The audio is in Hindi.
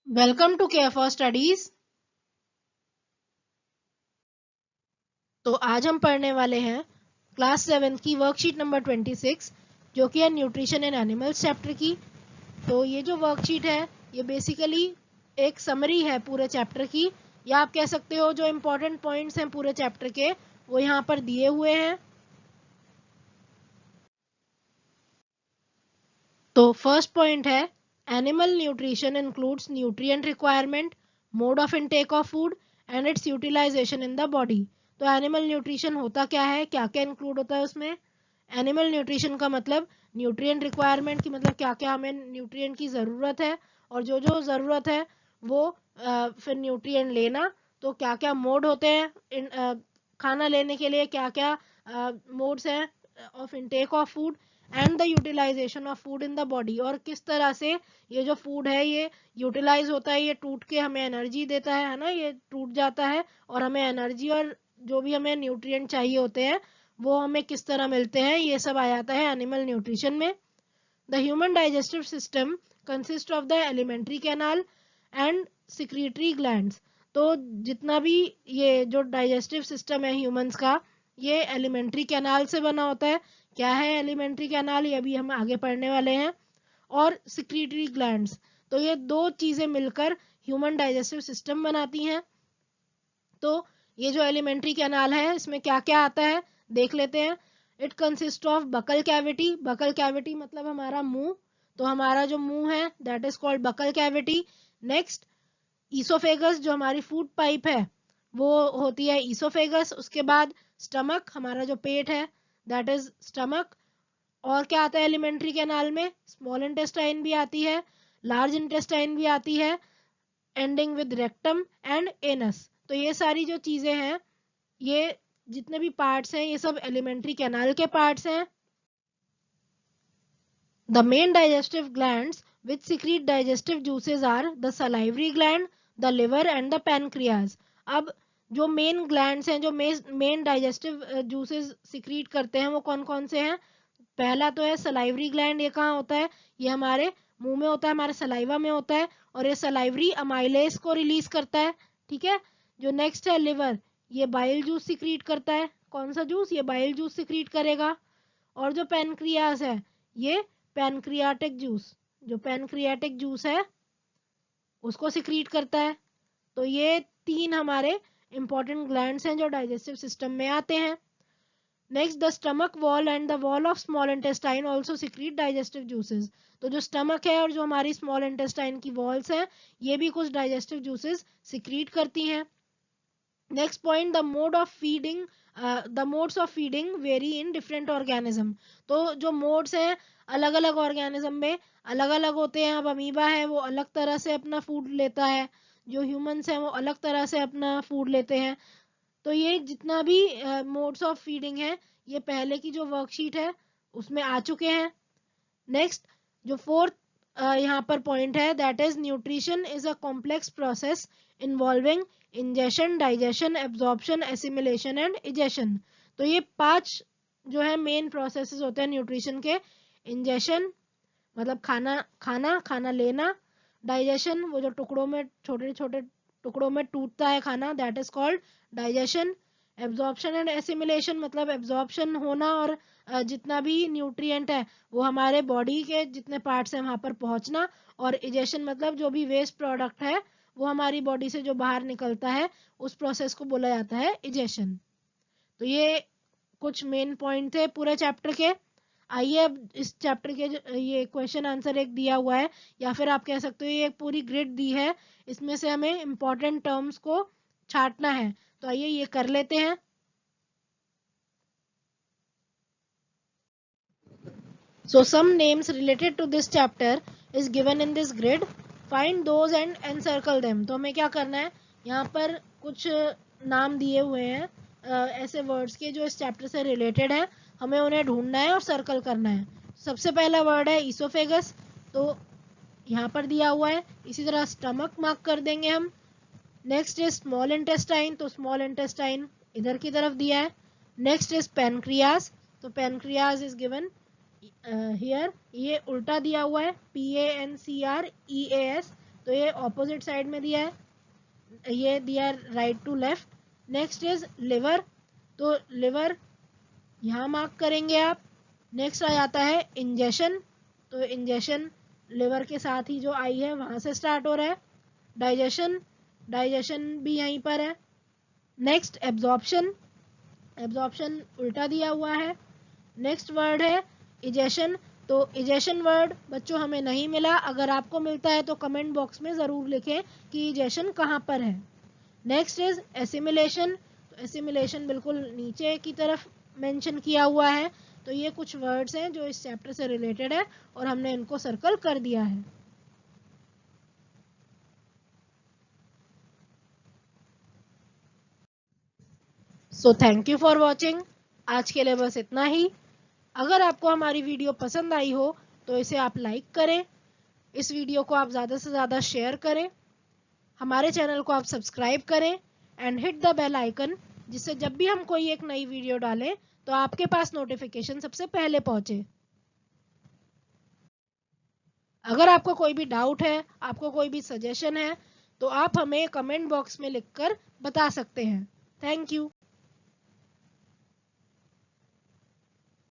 Welcome to care for studies. तो आज हम पढ़ने वाले हैं क्लास 7 की वर्कशीट नंबर 26 जो कि है न्यूट्रिशन इन एनिमल्स चैप्टर की। तो ये जो वर्कशीट है ये बेसिकली एक समरी है पूरे चैप्टर की, या आप कह सकते हो जो इम्पोर्टेंट पॉइंट्स हैं पूरे चैप्टर के वो यहाँ पर दिए हुए हैं। तो फर्स्ट पॉइंट है animal nutrition includes nutrient requirement, mode of intake of food and its utilisation in the body. तो एनिमल न्यूट्रिशन होता क्या है, क्या क्या इंक्लूड होता है उसमें। एनिमल न्यूट्रिशन का मतलब न्यूट्रिएंट रिक्वायरमेंट की मतलब क्या क्या हमें न्यूट्रिएंट की ज़रूरत है, और जो जो ज़रूरत है वो फिर न्यूट्रिएंट लेना। तो क्या क्या मोड होते हैं खाना लेने के लिए, क्या क्या मोड्स हैं of intake of food and the utilisation of food in the body, और किस तरह से ये जो फूड है ये यूटिलाइज होता है, ये टूट के हमें एनर्जी देता है ना, ये टूट जाता है और हमें एनर्जी और जो भी हमें न्यूट्रिएंट चाहिए होते हैं वो हमें किस तरह मिलते हैं, ये सब आ जाता है एनिमल न्यूट्रिशन में। The human digestive system consist of the alimentary canal and secretory glands. तो जितना भी ये जो डाइजेस्टिव सिस्टम है ह्यूमंस का, ये एलिमेंट्री कैनाल से बना होता है। क्या है एलिमेंट्री कैनाल, ये अभी हम आगे पढ़ने वाले हैं। और सिक्रीटरी ग्लैंड्स, तो ये दो चीज़ें मिलकर ह्यूमन डाइजेस्टिव सिस्टम बनाती हैं। तो ये जो एलिमेंट्री कैनाल है इसमें क्या क्या आता है देख लेते हैं। It consist of buccal cavity, buccal cavity मतलब हमारा मुंह, तो हमारा जो मुंह है that is called buccal cavity. Next oesophagus, जो हमारी फूड पाइप है वो होती है ईसोफेगस। उसके बाद स्टमक, हमारा जो पेट है दैट इज स्टमक। और क्या आता है एलिमेंट्री कैनाल में, स्मॉल इंटेस्टाइन भी आती है, लार्ज इंटेस्टाइन भी आती है, ending with rectum and anus. तो ये सारी जो चीजें हैं, ये जितने भी पार्ट्स हैं ये सब एलिमेंट्री कैनाल के पार्ट्स हैं। The main digestive glands which secrete digestive juices are the salivary gland, the liver and the pancreas. अब जो मेन ग्लैंड्स हैं जो मेन डाइजेस्टिव जूसेस सिक्रीट करते हैं वो कौन कौन से हैं। पहला तो है सलाइवरी ग्लैंड, ये कहाँ होता है, ये हमारे मुंह में होता है, हमारे सलाइवा में होता है, और ये सलाइवरी अमाइलेज को रिलीज करता है। ठीक है। जो नेक्स्ट है लिवर, ये बाइल जूस सिक्रीट करता है। कौन सा जूस, ये बाइल जूस सिक्रीट करेगा। और जो पैनक्रियास है ये पैनक्रियाटिक जूस, जो पैनक्रियाटिक जूस है उसको सिक्रीट करता है। तो ये तीन हमारे इंपॉर्टेंट ग्लैंड्स हैं जो डाइजेस्टिव सिस्टम में आते हैं। Next the stomach wall and the wall of small intestine also secrete digestive juices. तो जो स्टमक है और जो हमारी स्मॉल इंटेस्टाइन की वॉल्स हैं ये भी कुछ डाइजेस्टिव जूसेस सिक्रीट करती हैं। Next point the mode of feeding, the modes of feeding very in different organism. तो जो मोड्स हैं अलग अलग ऑर्गेनिज्म में अलग अलग होते हैं। अब अमीबा है वो अलग तरह से अपना फूड लेता है, जो ह्यूमंस हैं वो अलग तरह से अपना फूड लेते हैं। तो ये जितना भी मोड्स ऑफ फीडिंग है ये पहले की जो वर्कशीट है उसमें आ चुके हैं। नेक्स्ट जो फोर्थ यहाँ पर पॉइंट है that is nutrition is a complex process involving ingestion, digestion, absorption, assimilation and egestion. तो ये 5 जो है मेन प्रोसेसेस होते हैं न्यूट्रिशन के। इंजेशन मतलब खाना खाना खाना लेना, डाइजेशन वो जो टुकड़ों में छोटे छोटे टुकड़ों में टूटता है खाना that is called digestion. Absorption and assimilation मतलब एब्जॉर्प्शन होना और जितना भी न्यूट्रिएंट है वो हमारे बॉडी के जितने पार्ट्स हैं वहां पर पहुंचना। और इजेशन मतलब जो भी वेस्ट प्रोडक्ट है वो हमारी बॉडी से जो बाहर निकलता है उस प्रोसेस को बोला जाता है इजेशन। तो ये कुछ मेन पॉइंट थे पूरे चैप्टर के। आइए अब इस चैप्टर के ये क्वेश्चन आंसर एक दिया हुआ है, या फिर आप कह सकते हो ये एक पूरी ग्रिड दी है, इसमें से हमें इंपॉर्टेंट टर्म्स को छांटना है। तो आइए ये कर लेते हैं। So some names related to this chapter is given in this grid. Find those and encircle them. तो हमें क्या करना है, यहाँ पर कुछ नाम दिए हुए हैं ऐसे वर्ड्स के जो इस चैप्टर से रिलेटेड है, हमें उन्हें ढूंढना है और सर्कल करना है। सबसे पहला वर्ड है ईसोफेगस, तो यहाँ पर दिया हुआ है। इसी तरह स्टमक मार्क कर देंगे हम। नेक्स्ट इज स्मॉल इंटेस्टाइन, तो स्मॉल इंटेस्टाइन इधर की तरफ दिया है। नेक्स्ट इज पेनक्रियास, तो पेनक्रियास इज गिवन हियर, ये उल्टा दिया हुआ है, PANCREAS, तो ये ऑपोजिट साइड में दिया है, ये दिया है right to left. Next is liver, तो लिवर यहाँ मार्क करेंगे आप। नेक्स्ट आ जाता है इंजेशन, तो इंजेशन लिवर के साथ ही जो आई है वहां से स्टार्ट हो रहा है। डाइजेशन, डाइजेशन भी यहीं पर है। नेक्स्ट एब्जॉर्प्शन, एब्जॉर्प्शन उल्टा दिया हुआ है। नेक्स्ट वर्ड है इजेशन, तो इजेशन वर्ड बच्चों हमें नहीं मिला, अगर आपको मिलता है तो कमेंट बॉक्स में ज़रूर लिखें कि इजेशन कहाँ पर है। नेक्स्ट इज एसिमिलेशन, तो एसिमिलेशन बिल्कुल नीचे की तरफ मेंशन किया हुआ है। तो ये कुछ वर्ड्स हैं जो इस चैप्टर से रिलेटेड है और हमने इनको सर्कल कर दिया है। So thank you for watching. आज के लिए बस इतना ही। अगर आपको हमारी वीडियो पसंद आई हो तो इसे आप लाइक करें, इस वीडियो को आप ज़्यादा से ज़्यादा शेयर करें, हमारे चैनल को आप सब्सक्राइब करें and hit the bell icon, जिससे जब भी हम कोई एक नई वीडियो डालें तो आपके पास नोटिफिकेशन सबसे पहले पहुंचे। अगर आपको कोई भी डाउट है, आपको कोई भी सजेशन है, तो आप हमें कमेंट बॉक्स में लिखकर बता सकते हैं। Thank you.